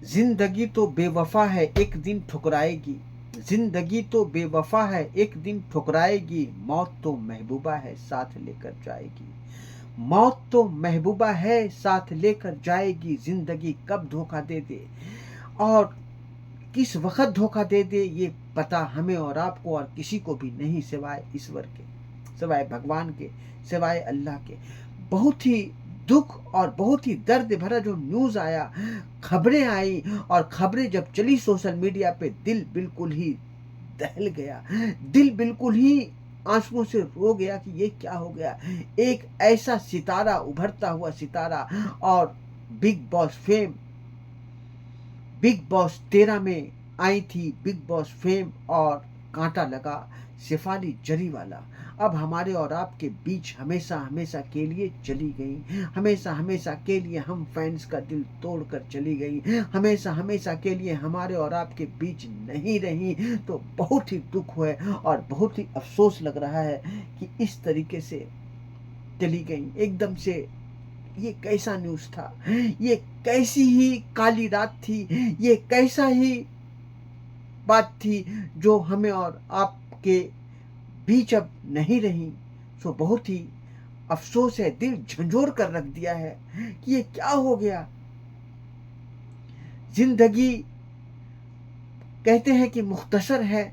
जिंदगी तो बेवफा है एक दिन ठुकराएगी, जिंदगी तो बेवफा है एक दिन ठुकराएगी, मौत तो महबूबा है साथ लेकर जाएगी, मौत तो महबूबा है साथ लेकर जाएगी। जिंदगी कब धोखा दे दे और किस वक्त धोखा दे दे ये पता हमें और आपको और किसी को भी नहीं, सिवाय ईश्वर के, सिवाय भगवान के, सिवाय अल्लाह के। बहुत ही दुख और बहुत ही दर्द भरा जो न्यूज़ आया, खबरें आई, और खबरें जब चली सोशल मीडिया पे, दिल बिल्कुल ही दहल गया, दिल बिल्कुल ही आंसुओं से रो गया कि ये क्या हो गया। एक ऐसा सितारा, उभरता हुआ सितारा, और big boss fame, big boss 13 में आई थी बिग बॉस फेम, और कांटा लगा शेफाली जरीवाला अब हमारे और आपके बीच हमेशा हमेशा के लिए चली गई, हमेशा हमेशा के लिए हम फैंस का दिल तोड़कर चली गई, हमेशा हमेशा के लिए हमारे और आपके बीच नहीं रही। तो बहुत ही दुख है और बहुत ही अफसोस लग रहा है कि इस तरीके से चली गई एकदम से। ये कैसा न्यूज़ था, ये कैसी ही काली रात थी, ये कैसा ही बात थी जो हमें और आपके बीच अब नहीं रही। सो बहुत ही अफसोस है, दिल झंझोर कर रख दिया है कि ये क्या हो गया। जिंदगी कहते हैं कि मुख्तसर है,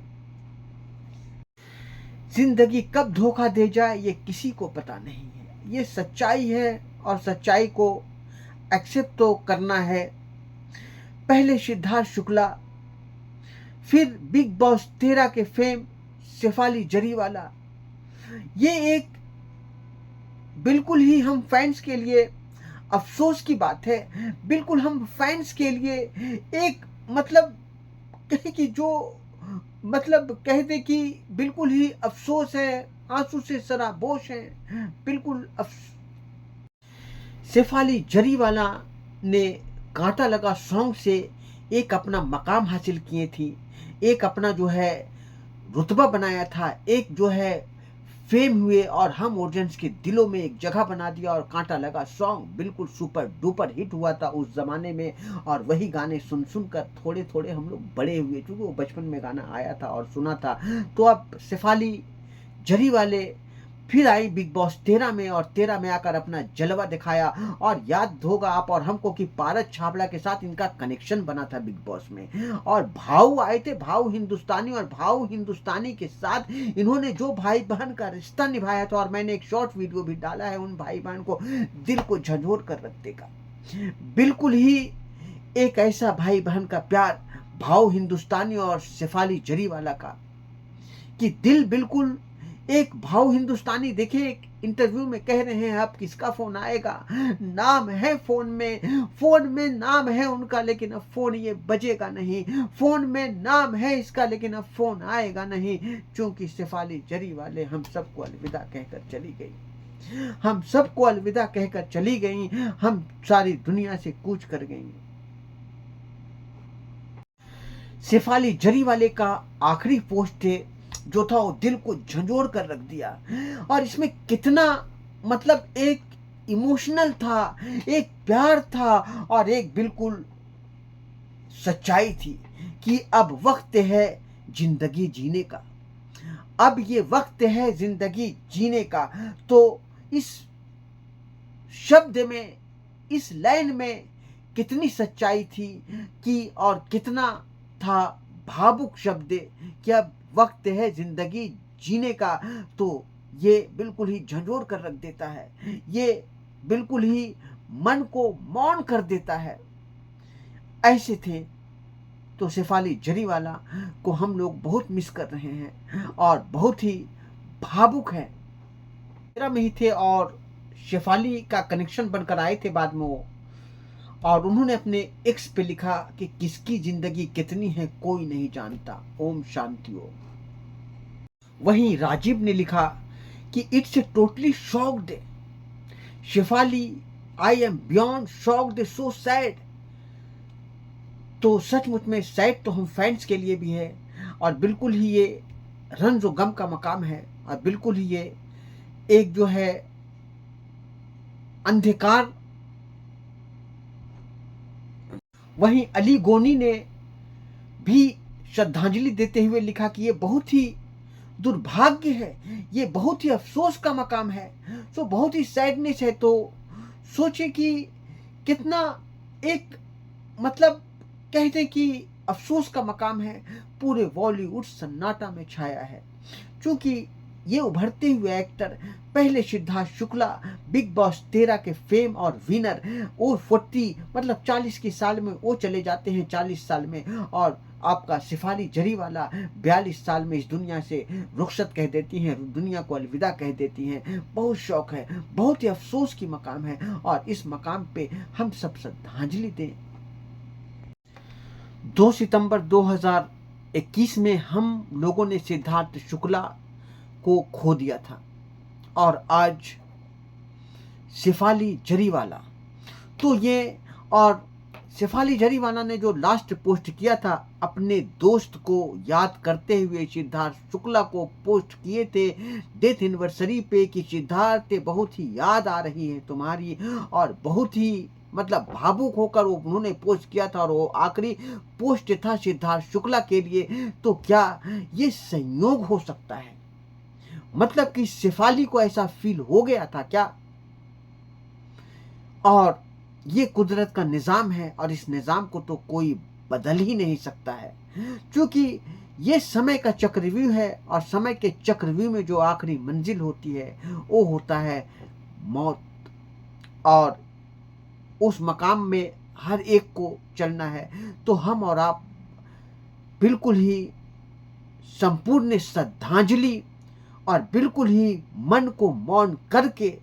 जिंदगी कब धोखा दे जाए ये किसी को पता नहीं है। ये सच्चाई है और सच्चाई को एक्सेप्ट तो करना है। पहले सिद्धार्थ शुक्ला, फिर बिग बॉस 13 के फेम शेफाली जरीवाला, ये एक बिल्कुल ही हम फैंस के लिए अफसोस की बात है। बिल्कुल हम फैंस के लिए एक मतलब कहे कि जो मतलब कह दे कि बिल्कुल ही अफसोस है, आंसू से सराबोश है। बिल्कुल शेफाली जरीवाला ने कांटा लगा सॉन्ग से एक अपना मकाम हासिल किए थी, एक अपना जो है रुतबा बनाया था, एक जो है फेम हुए और हम ऑडियंस के दिलों में एक जगह बना दिया। और कांटा लगा सॉन्ग बिल्कुल सुपर डुपर हिट हुआ था उस ज़माने में, और वही गाने सुन सुन कर थोड़े थोड़े हम लोग बड़े हुए, क्योंकि वो बचपन में गाना आया था और सुना था। तो अब शेफाली जरी वाले फिर आई बिग बॉस 13 में, और 13 में आकर अपना जलवा दिखाया। और याद होगा आप और हमको कि पारस छाबड़ा के साथ इनका कनेक्शन बना था बिग बॉस में, और भाऊ आए थे, भाऊ हिंदुस्तानी, और भाऊ हिंदुस्तानी के साथ इन्होंने जो भाई बहन का रिश्ता निभाया था, और मैंने एक शॉर्ट वीडियो भी डाला है उन भाई बहन को, दिल को झंझोर कर रख देगा। बिल्कुल ही एक ऐसा भाई बहन का प्यार भाऊ हिंदुस्तानी और शेफाली जरीवाला का, कि दिल बिल्कुल एक भाव हिंदुस्तानी देखे एक इंटरव्यू में कह रहे हैं अब किसका फोन आएगा, नाम है फोन में नाम है उनका, लेकिन अब फोन ये बजेगा नहीं, फोन में नाम है इसका लेकिन अब फोन आएगा नहीं, क्योंकि शेफाली जरी वाले हम सबको अलविदा कहकर चली गई, हम सबको अलविदा कहकर चली गई, हम सारी दुनिया से कूच कर गई। शेफाली जरी वाले का आखिरी पोस्ट थे जो था वो दिल को झंझोर कर रख दिया। और इसमें कितना मतलब एक इमोशनल था, एक प्यार था, और एक बिल्कुल सच्चाई थी कि अब वक्त है जिंदगी जीने का, अब ये वक्त है जिंदगी जीने का। तो इस शब्द में, इस लाइन में कितनी सच्चाई थी कि, और कितना था भावुक शब्द कि अब वक्त है जिंदगी जीने का। तो ये बिल्कुल ही झंझोर कर रख देता है, ये बिल्कुल ही मन को मौन कर देता है। ऐसे थे तो शेफाली जरीवाला को हम लोग बहुत मिस कर रहे हैं और बहुत ही भावुक है। मेरा में ही थे और शेफाली का कनेक्शन बनकर आए थे बाद में वो, और उन्होंने अपने एक्स पे लिखा कि किसकी जिंदगी कितनी है कोई नहीं जानता, ओम शांति ओम। वहीं राजीव ने लिखा कि it's totally shocked Shefali, I am beyond shocked, so sad. तो सचमुच में सैड तो हम फैंस के लिए भी है, और बिल्कुल ही ये रंज व गम का मकाम है, और बिल्कुल ही ये एक जो है अंधकार वहीं अली गोनी ने भी श्रद्धांजलि देते हुए लिखा कि ये बहुत ही दुर्भाग्य है, ये बहुत ही अफसोस का मकाम है, तो बहुत ही सैडनेस है। तो सोचे कि कितना एक मतलब कहते हैं कि अफसोस का मकाम है। पूरे बॉलीवुड सन्नाटा में छाया है, क्योंकि ये उभरते हुए एक्टर पहले सिद्धार्थ शुक्ला बिग बॉस 13 के फेम और विनर, और 40 मतलब 40 की साल में वो चले जाते हैं, 40 साल में, और आपका शिफाली जरीवाला 42 साल में इस दुनिया से रुखसत कह देती हैं, दुनिया को अलविदा कह देती हैं। बहुत शौक है, बहुत ही अफसोस की मकाम है, और इस मकाम पे हम सब श्रद्धांजलि दें। 2 सितंबर 2021 में हम लोगों ने सिद्धार्थ शुक्ला को खो दिया था, और आज शेफाली जरीवाला, तो ये, और शेफाली जरीवाला ने जो लास्ट पोस्ट किया था अपने दोस्त को याद करते हुए, सिद्धार्थ शुक्ला को पोस्ट किए थे डेथ एनिवर्सरी पे कि सिद्धार्थ बहुत ही याद आ रही है तुम्हारी, और बहुत ही मतलब भावुक होकर वो उन्होंने पोस्ट किया था, और वो आखिरी पोस्ट था सिद्धार्थ शुक्ला के लिए। तो क्या ये संयोग हो सकता है? मतलब कि शेफाली को ऐसा फील हो गया था क्या? और ये कुदरत का निज़ाम है, और इस निज़ाम को तो कोई बदल ही नहीं सकता है, क्योंकि ये समय का चक्रव्यूह है, और समय के चक्रव्यूह में जो आखिरी मंजिल होती है वो होता है मौत, और उस मकाम में हर एक को चलना है। तो हम और आप बिल्कुल ही संपूर्ण श्रद्धांजलि, और बिल्कुल ही मन को मौन करके,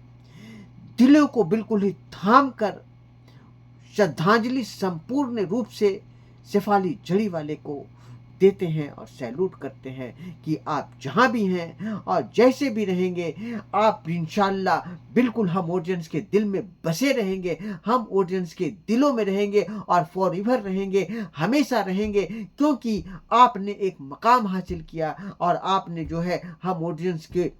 दिलों को बिल्कुल ही थाम कर श्रद्धांजलि संपूर्ण रूप से शेफाली जरीवाले को देते हैं, और सैल्यूट करते हैं कि आप जहां भी हैं और जैसे भी रहेंगे, आप इंशाल्लाह बिल्कुल हम ऑडियंस के दिल में बसे रहेंगे, हम ऑडियंस के दिलों में रहेंगे, और फॉर एवर रहेंगे, हमेशा रहेंगे, क्योंकि आपने एक मकाम हासिल किया, और आपने जो है हम ऑडियंस के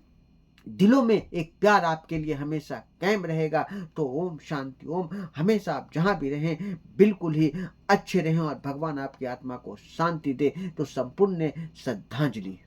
दिलों में एक प्यार आपके लिए हमेशा कायम रहेगा। तो ओम शांति ओम। हमेशा आप जहां भी रहें बिल्कुल ही अच्छे रहें, और भगवान आपकी आत्मा को शांति दे। तो संपूर्ण श्रद्धांजलि।